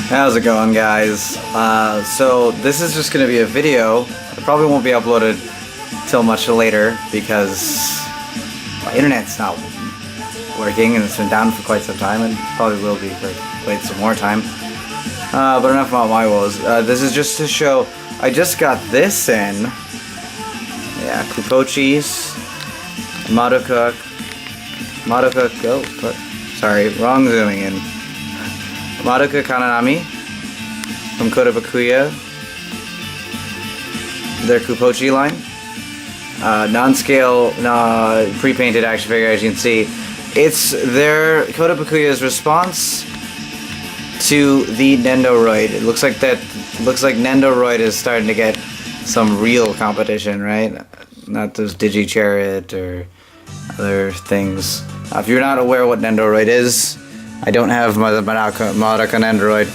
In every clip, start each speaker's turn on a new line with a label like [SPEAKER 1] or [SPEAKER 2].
[SPEAKER 1] How's it going, guys? So this is just gonna be a video. It probably won't be uploaded till much later because my internet's not working and it's been down for quite some time and probably will be for quite some more time. But enough about my woes. This is just to show I just got this in. Yeah, Kupochi's Madoka sorry, wrong zooming in. Madoka Kaname from Kotobukiya, their Ku-Pochi line. Non-scale, pre-painted action figure, as you can see. It's their Kotobukiya's response to the Nendoroid. It looks like Nendoroid is starting to get some real competition, right? Not those Digi-Chariot or other things. If you're not aware what Nendoroid is, I don't have Madoka Nendoroid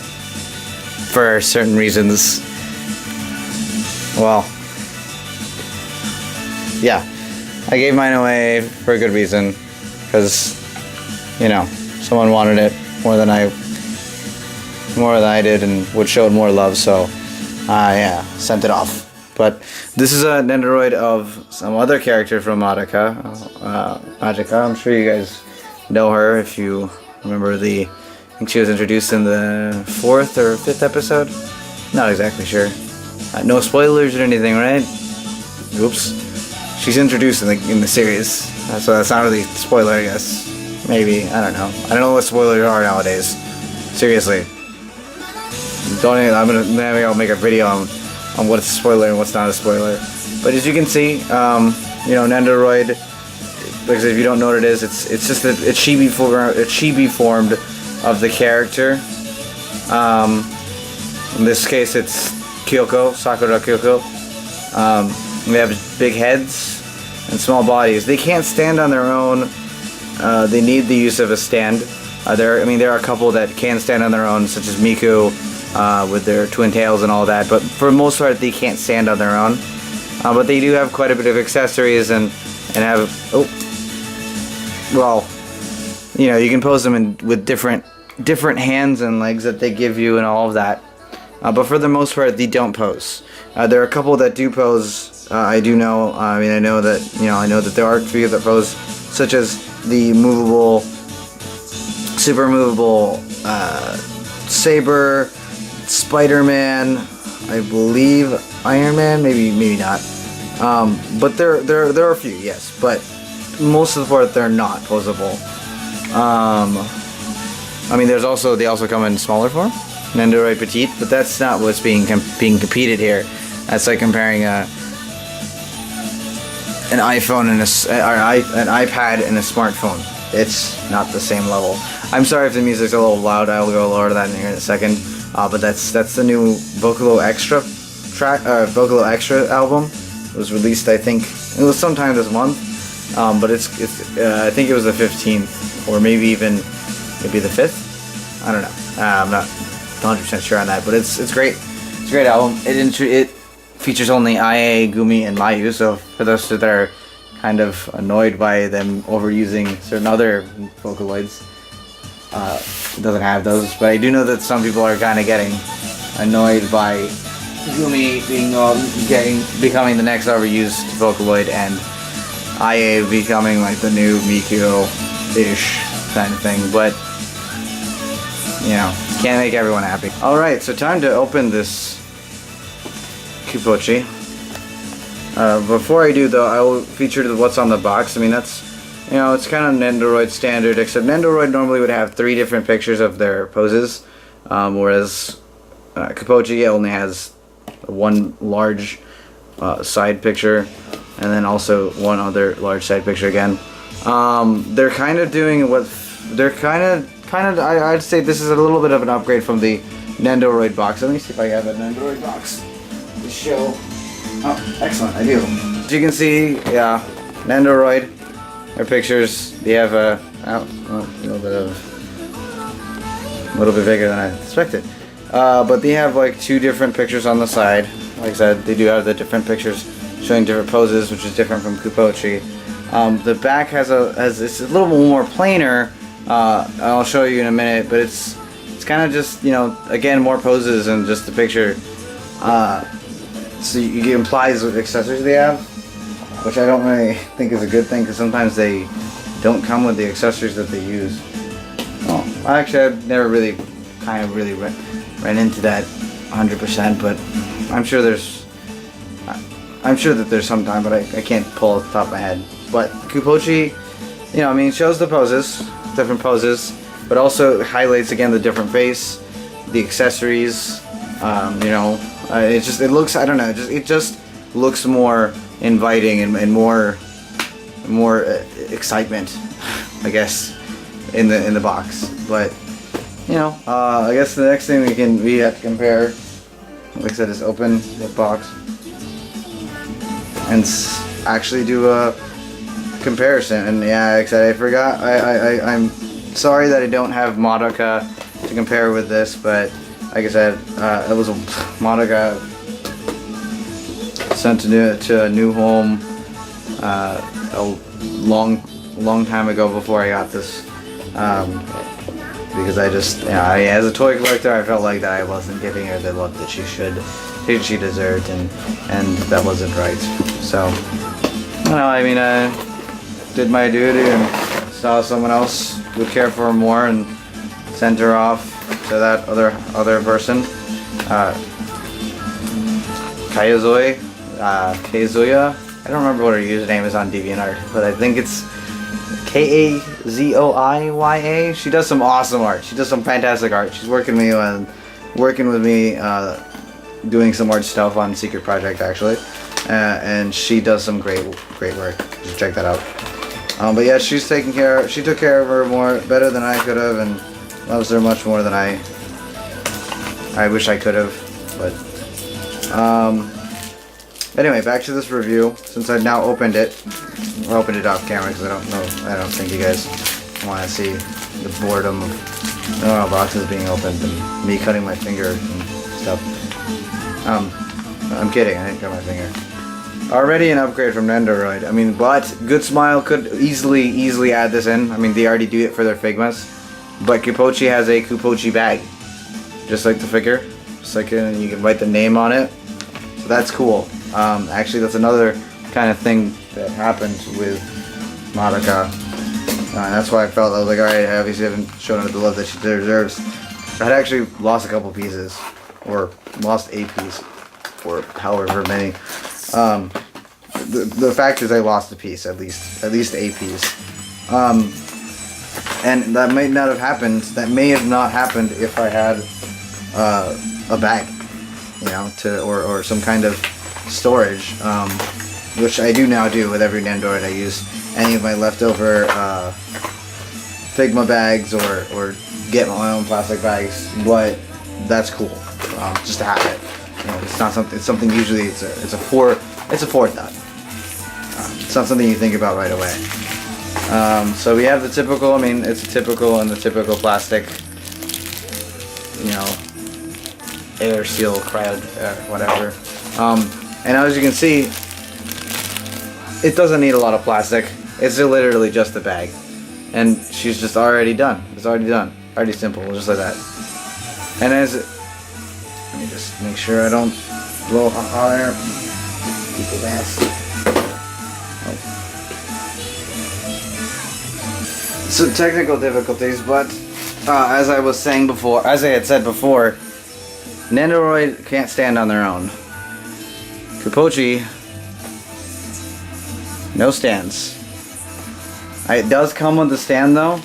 [SPEAKER 1] for certain reasons. Well, yeah, I gave mine away for a good reason, because, you know, someone wanted it more than I did and would show it more love, so yeah, sent it off. But this is a Nendoroid of some other character from Madoka. I'm sure you guys know her if you remember I think she was introduced in the 4th or 5th episode? Not exactly sure. No spoilers or anything, right? Oops. She's introduced in the series, so that's not really a spoiler, I guess. Maybe, I don't know. I don't know what spoilers are nowadays. Seriously. Maybe I'll make a video on what's a spoiler and what's not a spoiler. But as you can see, you know, Nendoroid, because if you don't know what it is, it's just a chibi formed of the character. In this case, it's Sakura Kyoko. They have big heads and small bodies. They can't stand on their own. They need the use of a stand. There are a couple that can stand on their own, such as Miku with their twin tails and all that. But for the most part, they can't stand on their own. But they do have quite a bit of accessories and have well, you know, you can pose them with different hands and legs that they give you and all of that. But for the most part, they don't pose. There are a couple that do pose. I do know. I know that there are a few that pose, such as the super movable Saber, Spider-Man, I believe Iron Man, maybe not. But there are a few, yes, but most of the part they're not posable. They also come in smaller form, Nendoroid Petite, but that's not what's being competed here. That's like comparing an iPhone and an iPad and a smartphone. It's not the same level. I'm sorry if the music's a little loud. I will go lower that in here in a second. But that's the new Vocalo Extra album. It was released, I think, it was sometime this month. But I think it was the 15th, or maybe the 5th. I don't know. I'm not 100% sure on that, but it's great. It's a great album. It features only IA, Gumi, and Mayu. So for those that are kind of annoyed by them overusing certain other Vocaloids, it doesn't have those. But I do know that some people are kind of getting annoyed by Gumi becoming the next overused Vocaloid, and IA becoming like the new Miku-ish kind of thing, but you know, can't make everyone happy. Alright, so time to open this Kupochi. Before I do though, I will feature what's on the box. That's, you know, it's kind of Nendoroid standard, except Nendoroid normally would have 3 different pictures of their poses, whereas Kupochi only has one large side picture, and then also one other large side picture again. They're kind of doing what they're I'd say this is a little bit of an upgrade from the Nendoroid box. Let me see if I have a Nendoroid box to show. Oh, excellent, I do. As you can see, yeah, Nendoroid, their pictures, they have a little bit bigger than I expected. But they have like 2 different pictures on the side. Like I said, they do have the different pictures showing different poses, which is different from Kupochi. The back it's a little more plainer. I'll show you in a minute, but it's kind of just, you know, again, more poses and just the picture. So it implies what accessories they have, which I don't really think is a good thing, because sometimes they don't come with the accessories that they use. Well, actually, I've never really ran into that 100%, but I'm sure that there's some time, but I can't pull off the top of my head. But Kupochi, you know, I mean, shows the poses, different poses, but also highlights again the different face, the accessories. You know, it looks, I don't know, it just looks more inviting and more excitement, I guess, in the box. But you know, I guess the next thing we have to compare, like I said, is open the box and actually do a comparison. And yeah, like I said, I forgot. I'm sorry that I don't have Madoka to compare with this, but like I said, it was a Madoka sent to a new home a long time ago before I got this. Because I just, you know, as a toy collector, I felt like that I wasn't giving her the love that she deserved, and that wasn't right. So, you know, I mean, I did my duty and saw someone else would care for her more and sent her off to that other person, Kazuya. I don't remember what her username is on DeviantArt, but I think it's Kazoiya. She does some awesome art. She does some fantastic art. She's working with me, doing some art stuff on Secret Project actually, and she does some great work. Just check that out. But yeah, she took care of her better than I could have, and loves her much more than I wish I could have. But anyway, back to this review. Since I've now opened it. I opened it off camera because I don't think you guys want to see the boredom of boxes being opened and me cutting my finger and stuff. I'm kidding, I didn't cut my finger. Already an upgrade from Nendoroid. I mean, but Good Smile could easily add this in. I mean, they already do it for their Figmas. But Kupochi has a Kupochi bag. Just like the figure. Just like you can write the name on it. So that's cool. Actually, that's another kind of thing that happened with Madoka. That's why I felt, I was like, alright, I obviously haven't shown her the love that she deserves. I had actually lost a couple pieces, or lost a piece, or however many. The fact is I lost a piece, at least a piece. And that may not have happened, if I had a bag, you know, or some kind of storage. Which I do now do with every Nendoroid. I use any of my leftover Figma bags or get my own plastic bags, but that's cool. Just to have it. You know, it's not something. It's something usually. It's a forethought. It's not something you think about right away. So we have the typical. I mean, it's typical in the typical plastic. You know, air seal crowd, whatever. And as you can see, it doesn't need a lot of plastic. It's literally just a bag. And she's just already done. It's already done. Already simple, just like that. And let me just make sure I don't blow hot air. People's ass. Oh. Some technical difficulties, but as I had said before, Nendoroid can't stand on their own. Kupochi, no stands. It does come with a stand though.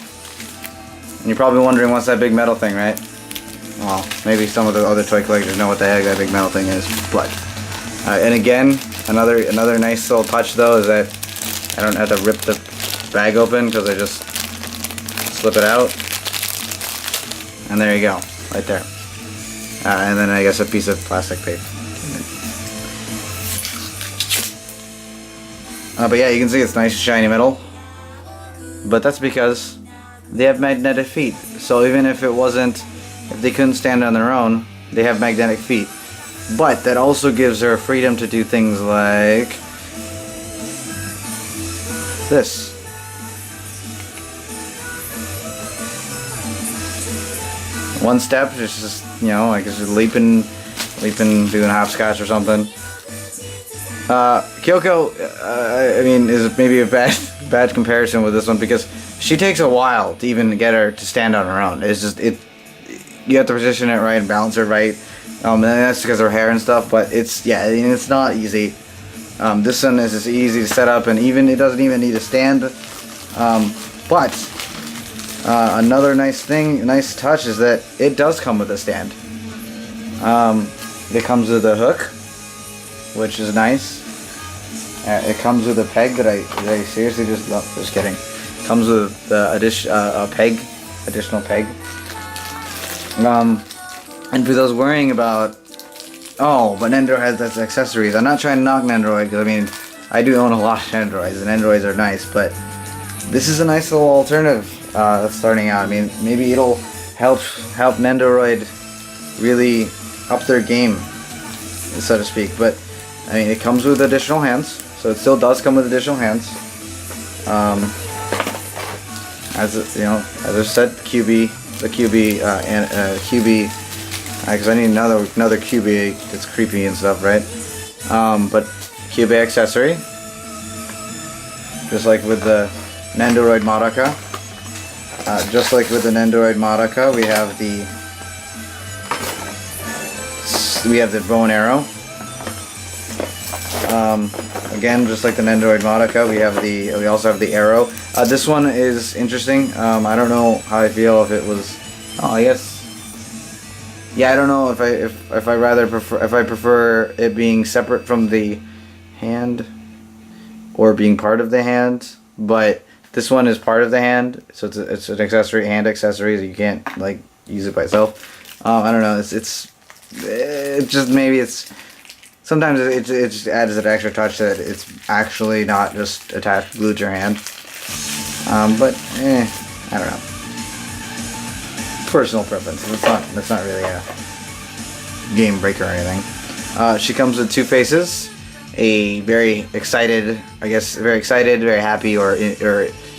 [SPEAKER 1] And you're probably wondering what's that big metal thing, right? Well, maybe some of the other toy collectors know what the heck that big metal thing is. But, and again, another nice little touch though is that I don't have to rip the bag open because I just slip it out. And there you go, right there. And then I guess a piece of plastic paper. But yeah, you can see it's nice shiny metal. But that's because they have magnetic feet. So even if they couldn't stand on their own, they have magnetic feet. But that also gives her freedom to do things like this. one step, just like just leaping, doing hopscotch or something. Kyoko, I mean, is maybe a bad comparison with this one because she takes a while to even get her to stand on her own. It's just you have to position it right and balance her right. And that's because of her hair and stuff. But it's not easy. This one is just easy to set up, and it doesn't even need a stand. But another nice touch is that it does come with a stand. It comes with a hook, which is nice. It comes with a peg that I seriously just kidding. Comes with the additional peg. And for those worrying about, but Nendoroid has those accessories. I'm not trying to knock Nendoroid because I mean, I do own a lot of Nendoroids, and Nendoroids are nice, but this is a nice little alternative starting out. I mean, maybe it'll help Nendoroid really up their game, so to speak. But I mean, it comes with additional hands, so it still does come with additional hands. As I said, the QB, because I need another QB that's creepy and stuff, right? But QB accessory, just like with the Nendoroid Madoka. We have the bow and arrow. Again, just like the Nendoroid Madoka, we also have the arrow. This one is interesting. I don't know how I feel if it was. I guess. Yeah, I don't know if I prefer it being separate from the hand or being part of the hand. But this one is part of the hand, so it's an accessory, hand accessory. So you can't like use it by itself. I don't know. It just maybe it's. Sometimes it just adds an extra touch that it's actually not just attached, glued to your hand. But I don't know. Personal preference. It's not really a game breaker or anything. She comes with two faces, a very excited, very happy or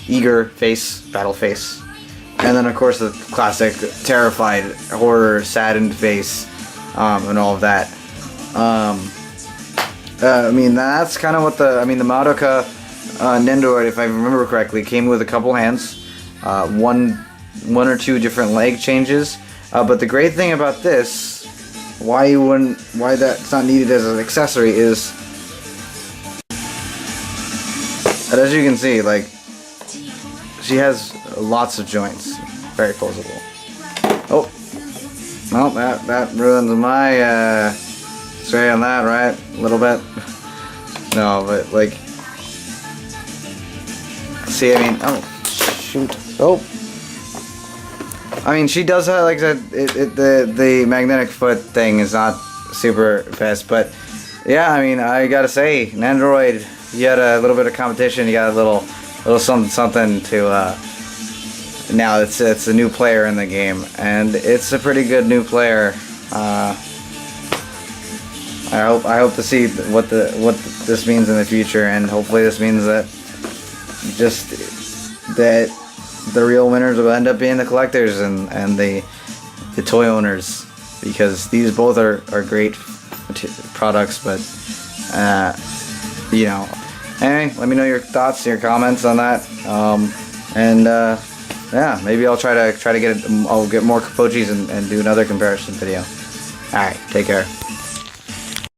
[SPEAKER 1] eager face, battle face, and then of course the classic terrified, horror, saddened face, and all of that. I mean, that's kind of what the Madoka Nendoroid, if I remember correctly, came with a couple hands, one or two different leg changes. But the great thing about this, why that's not needed as an accessory, is that as you can see, like, she has lots of joints, very posable. Oh, well, that ruins my straight on that, right? A little bit. No, but like, see, I mean, oh, shoot. Oh. I mean, she does have, like I said, the magnetic foot thing is not super fast, but yeah, I mean, I gotta say, Nendoroid, you had a little bit of competition, you got a little something to, now it's a new player in the game, and it's a pretty good new player. I hope to see what this means in the future, and hopefully this means that the real winners will end up being the collectors and the toy owners, because these both are great products. But anyway, let me know your thoughts, your comments on that, yeah, maybe I'll try to get more Kupochis and do another comparison video. All right, take care.